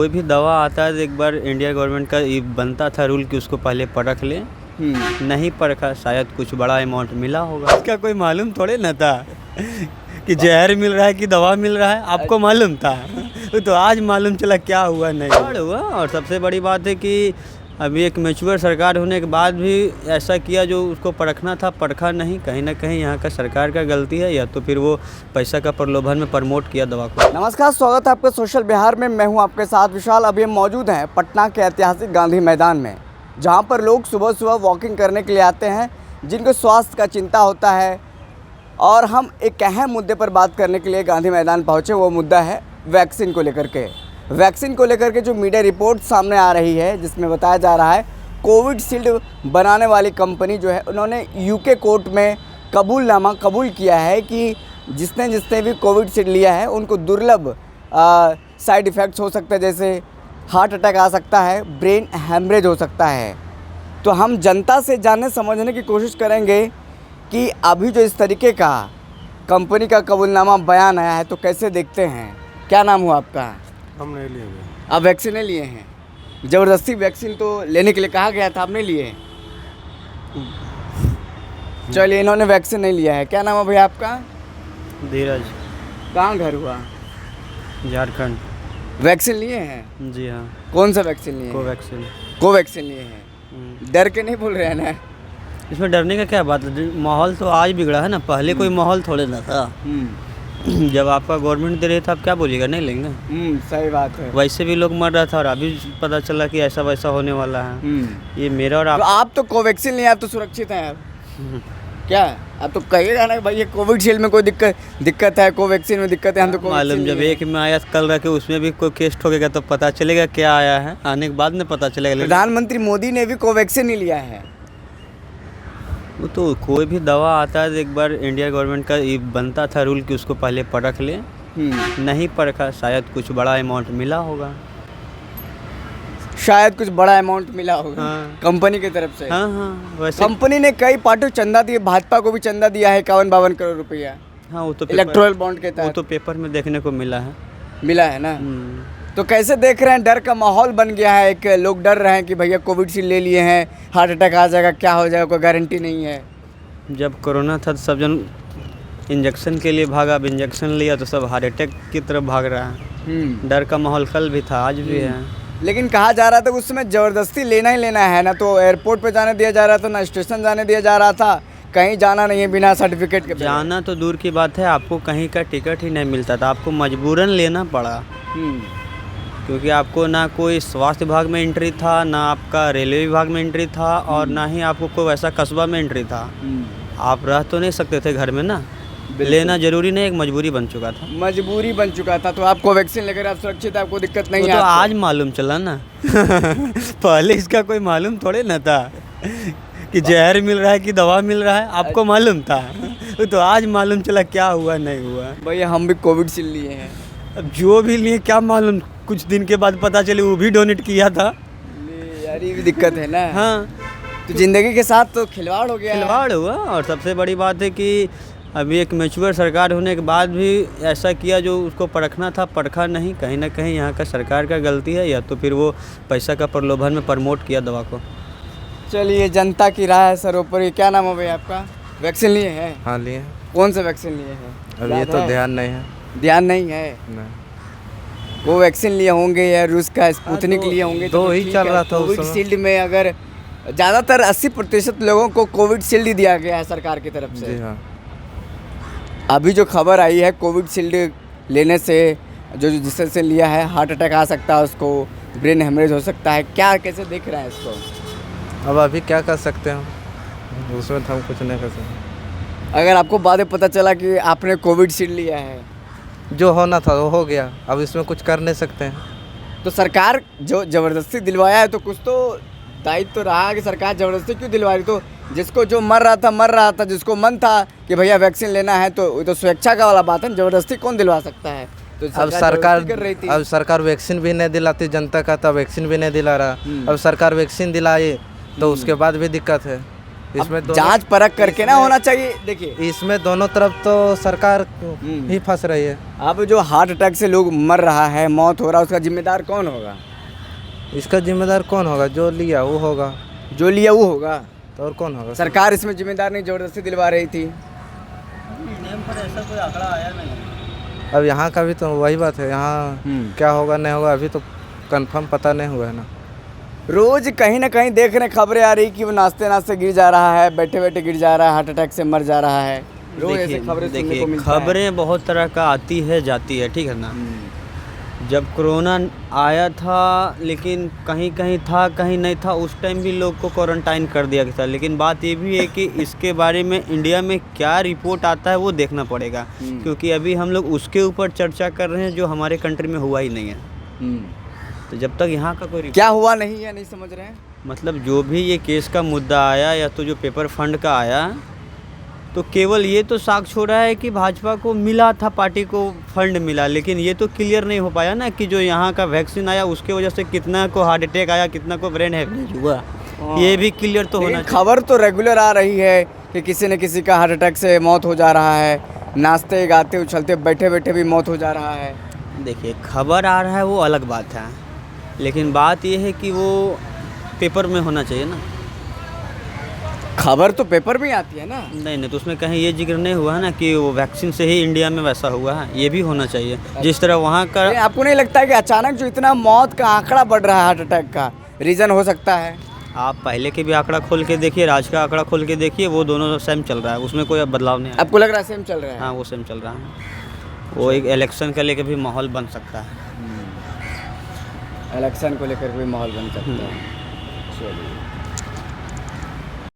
कोई भी दवा आता है तो एक बार इंडिया गवर्नमेंट का ये बनता था रूल कि उसको पहले परख ले। नहीं परखा, शायद कुछ बड़ा अमाउंट मिला होगा। इसका कोई मालूम थोड़े ना था कि जहर मिल रहा है कि दवा मिल रहा है। आपको मालूम था? तो आज मालूम चला क्या हुआ नहीं हुआ। और सबसे बड़ी बात है कि अभी एक मैच्योर सरकार होने के बाद भी ऐसा किया जो उसको परखना था, परखा नहीं। कहीं ना कहीं यहाँ का सरकार का गलती है, या तो फिर वो पैसा का प्रलोभन में प्रमोट किया दवा को। नमस्कार, स्वागत है आपका सोशल बिहार में। मैं हूं आपके साथ विशाल। अभी हम मौजूद हैं पटना के ऐतिहासिक गांधी मैदान में, जहां पर लोग सुबह सुबह वॉकिंग करने के लिए आते हैं, जिनको स्वास्थ्य का चिंता होता है। और हम एक अहम मुद्दे पर बात करने के लिए गांधी मैदान पहुँचे। वो मुद्दा है वैक्सीन को लेकर के। वैक्सीन को लेकर के जो मीडिया रिपोर्ट सामने आ रही है, जिसमें बताया जा रहा है कोविशील्ड बनाने वाली कंपनी जो है, उन्होंने यूके कोर्ट में कबूलनामा कबूल किया है कि जिसने भी कोविशील्ड लिया है उनको दुर्लभ साइड इफ़ेक्ट्स हो सकते हैं, जैसे हार्ट अटैक आ सकता है, ब्रेन हैमरेज हो सकता है। तो हम जनता से जानने समझने की कोशिश करेंगे कि अभी जो इस तरीके का कंपनी का कबूलनामा बयान आया है तो कैसे देखते हैं। क्या नाम हुआ आपका? हम नहीं लिए हुए। आप वैक्सीन नहीं लिए हैं? ज़बरदस्ती वैक्सीन तो लेने के लिए कहा गया था, आप नहीं लिए? चलिए, इन्होंने वैक्सीन नहीं लिया है। क्या नाम है भैया आपका? धीरज। कहाँ घर हुआ? झारखंड। वैक्सीन लिए हैं? जी हाँ, कौन सा वैक्सीन लिए हैं? कोवैक्सीन। कोवैक्सीन लिए हैं। डर के नहीं बोल रहे हैं ना? इसमें डरने का क्या बात है? माहौल तो आज बिगड़ा है ना, पहले कोई माहौल थोड़े ना था। जब आपका गवर्नमेंट दे रहे थे, आप क्या बोलिएगा, नहीं लेंगे? सही बात है। वैसे भी लोग मर रहा था और अभी पता चला कि ऐसा वैसा होने वाला है। ये मेरा और तो आप तो कोवैक्सीन लिए, आप तो सुरक्षित हैं। आप क्या आप तो कहिएगा ना भाई ये कोविशील्ड में कोई दिक्कत है, कोवैक्सीन में दिक्कत है, हम तो मालूम जब एक में आया कल रखे उसमें भी कोई केस ठोकेगा तो पता चलेगा क्या आया है, आने के बाद में पता चलेगा। प्रधानमंत्री मोदी ने भी कोवैक्सीन नहीं लिया है। वो तो कोई भी दवा आता है तो एक बार इंडिया गवर्नमेंट का ये बनता था रूल कि उसको पहले परख ले। नहीं परखा, शायद कुछ बड़ा अमाउंट मिला होगा। शायद कुछ बड़ा अमाउंट मिला होगा। हाँ। कंपनी की तरफ से। हाँ, वैसे कंपनी ने कई पार्टियों चंदा दिए, भाजपा को भी चंदा दिया है 51-52 करोड़ रुपया। हाँ, वो तो इलेक्टोरल बॉन्ड के वो तहत तो पेपर में देखने को मिला है। मिला है ना? तो कैसे देख रहे हैं? डर का माहौल बन गया है, एक लोग डर रहे हैं कि भैया कोविशील्ड ले लिए हैं, हार्ट अटैक आ जाएगा, क्या हो जाएगा, कोई गारंटी नहीं है। जब कोरोना था तो सब जन इंजेक्शन के लिए भागा, अब इंजेक्शन लिया तो सब हार्ट अटैक की तरफ भाग रहा है। डर का माहौल कल भी था, आज भी है। लेकिन कहा जा रहा था उस समय ज़बरदस्ती लेना ही लेना है ना, तो एयरपोर्ट पे जाने दिया जा रहा था, ना स्टेशन जाने दिया जा रहा था, कहीं जाना नहीं है बिना सर्टिफिकेट के। जाना तो दूर की बात है, आपको कहीं का टिकट ही नहीं मिलता था, आपको मजबूरन लेना पड़ा। क्योंकि आपको ना कोई स्वास्थ्य विभाग में एंट्री था, ना आपका रेलवे विभाग में एंट्री था, और ना ही आपको कोई वैसा कस्बा में एंट्री था। आप रह तो नहीं सकते थे घर में ना, लेना जरूरी नहीं, एक मजबूरी बन चुका था। मजबूरी बन चुका था। तो आप कोवैक्सीन लेकर आप सुरक्षित, आपको दिक्कत नहीं है? तो आज मालूम चला ना। पहले इसका कोई मालूम थोड़े ना था कि जहर मिल रहा है कि दवा मिल रहा है। आपको मालूम था? तो आज मालूम चला क्या हुआ नहीं हुआ। भैया हम भी कोविशील्ड लिए हैं। अब जो भी लिए क्या मालूम, कुछ दिन के बाद पता चले वो भी डोनेट किया था। यार ये भी दिक्कत है ना। हाँ, तो जिंदगी के साथ तो खिलवाड़ हो गया। खिलवाड़ हुआ। और सबसे बड़ी बात है कि अभी एक मैच्योर सरकार होने के बाद भी ऐसा किया जो उसको परखना था, परखा नहीं। कहीं ना कहीं यहाँ का सरकार का गलती है, या तो फिर वो पैसा का प्रलोभन में प्रमोट किया दवा को। चलिए, जनता की राय है सर ऊपर। क्या नाम है भैया आपका? वैक्सीन लिए हैं? हाँ लिए। कौन सा वैक्सीन लिए हैं? अब ये तो ध्यान नहीं है। ध्यान नहीं है? नहीं। वो वैक्सीन लिए होंगे या रूस का स्पुतनिक लिए होंगे? दो ही ठीक चल है। रहा था उस समय। कोविशील्ड में अगर ज़्यादातर 80% लोगों को कोविशील्ड ही दिया गया है सरकार की तरफ से। जी हाँ। अभी जो खबर आई है कोविशील्ड लेने से, जो जिससे लिया है, हार्ट अटैक आ सकता है, उसको ब्रेन हेमरेज हो सकता है, क्या कैसे देख रहे हैं इसको? अब अभी क्या कर सकते हैं, उसमें तो हम कुछ नहीं कर सकते। अगर आपको बाद में पता चला कि आपने कोविशील्ड लिया है, जो होना था वो हो गया, अब इसमें कुछ कर नहीं सकते हैं। तो सरकार जो ज़बरदस्ती दिलवाया है, तो कुछ तो दायित्व तो रहा कि सरकार ज़बरदस्ती क्यों दिलवा रही? तो जिसको जो मर रहा था, जिसको मन था कि भैया वैक्सीन लेना है, तो स्वेच्छा का वाला बात है। ज़बरदस्ती कौन दिलवा सकता है? तो अब सरकार वैक्सीन भी नहीं दिलाती जनता का, तब वैक्सीन भी नहीं दिला रहा। अब सरकार वैक्सीन दिलाई तो उसके बाद भी दिक्कत है। इसमें दोनों जांच परख करके ना होना चाहिए। देखिए इसमें दोनों तरफ तो सरकार ही फंस रही है। अब जो हार्ट अटैक से लोग मर रहा है, मौत हो रहा है, उसका जिम्मेदार कौन होगा? इसका जिम्मेदार कौन होगा? जो लिया वो होगा। जो लिया वो होगा, तो और कौन होगा? सरकार इसमें जिम्मेदार नहीं, जबरदस्ती दिलवा रही थी। नियम पर ऐसा कोई आंकड़ा आया नहीं। अब यहाँ का भी तो वही बात है, यहाँ क्या होगा नहीं होगा अभी तो कंफर्म पता नहीं हुआ है ना। रोज कहीं ना कहीं देख रहे खबरें आ रही कि वो नाश्ते नाश्ते गिर जा रहा है, बैठे बैठे गिर जा रहा है, हार्ट अटैक से मर जा रहा है। रोज ऐसे खबरें सुनने को मिलता है। खबरें बहुत तरह का आती है जाती है, ठीक है ना। जब कोरोना आया था लेकिन कहीं कहीं था कहीं नहीं था, उस टाइम भी लोग को क्वारंटाइन कर दिया गया था। लेकिन बात ये भी है कि इसके बारे में इंडिया में क्या रिपोर्ट आता है वो देखना पड़ेगा, क्योंकि अभी हम लोग उसके ऊपर चर्चा कर रहे हैं जो हमारे कंट्री में हुआ ही नहीं है। तो जब तक यहाँ का कोई क्या हुआ नहीं है नहीं समझ रहे हैं। मतलब जो भी ये केस का मुद्दा आया या तो जो पेपर फंड का आया, तो केवल ये तो साक्ष्य हो रहा है कि भाजपा को मिला था, पार्टी को फंड मिला, लेकिन ये तो क्लियर नहीं हो पाया ना कि जो यहाँ का वैक्सीन आया उसके वजह से कितना को हार्ट अटैक आया, कितना को ब्रेन हैमरेज हुआ, ये भी क्लियर तो होना चाहिए। खबर तो रेगुलर आ रही है कि किसी न किसी का हार्ट अटैक से मौत हो जा रहा है, नाचते गाते उछलते बैठे बैठे भी मौत हो जा रहा है। देखिए खबर आ रहा है वो अलग बात है, लेकिन बात ये है कि वो पेपर में होना चाहिए ना। खबर तो पेपर में आती है ना। नहीं तो उसमें कहीं ये जिक्र नहीं हुआ है ना कि वो वैक्सीन से ही इंडिया में वैसा हुआ है, ये भी होना चाहिए जिस तरह वहाँ का। आपको नहीं लगता है कि अचानक जो इतना मौत का आंकड़ा बढ़ रहा है, हार्ट अटैक का रीज़न हो सकता है? आप पहले के भी आंकड़ा खोल के देखिए, आज का आंकड़ा खोल के देखिए, वो दोनों सेम चल रहा है, उसमें कोई बदलाव नहीं है। आपको लग रहा है सेम चल रहा है? हाँ वो सेम चल रहा है। वो एक इलेक्शन का लेके भी माहौल बन सकता है। इलेक्शन को लेकर भी माहौल बन सकता है। चलिए।